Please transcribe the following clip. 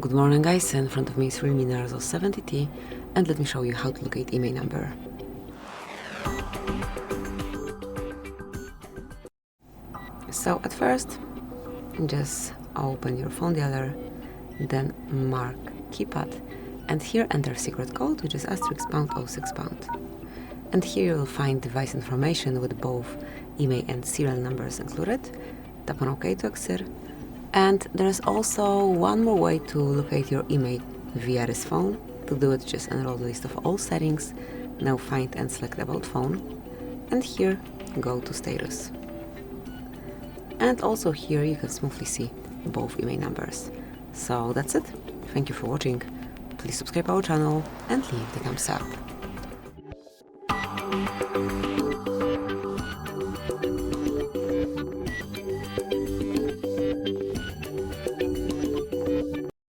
Good morning guys, in front of me is REALME Note 70T and let me show you how to locate IMEI number. So at first, just open your phone dialer, then mark keypad and here enter secret code, which is *#06#. And here you'll find device information with both IMEI and serial numbers included. Tap on OK to exit. And there's also one more way to locate your IMEI via this phone. To do it, just enroll the list of all settings. Now find and select About Phone. And here, go to Status. And also here you can smoothly see both IMEI numbers. So that's it. Thank you for watching. Please subscribe our channel and leave the thumbs up.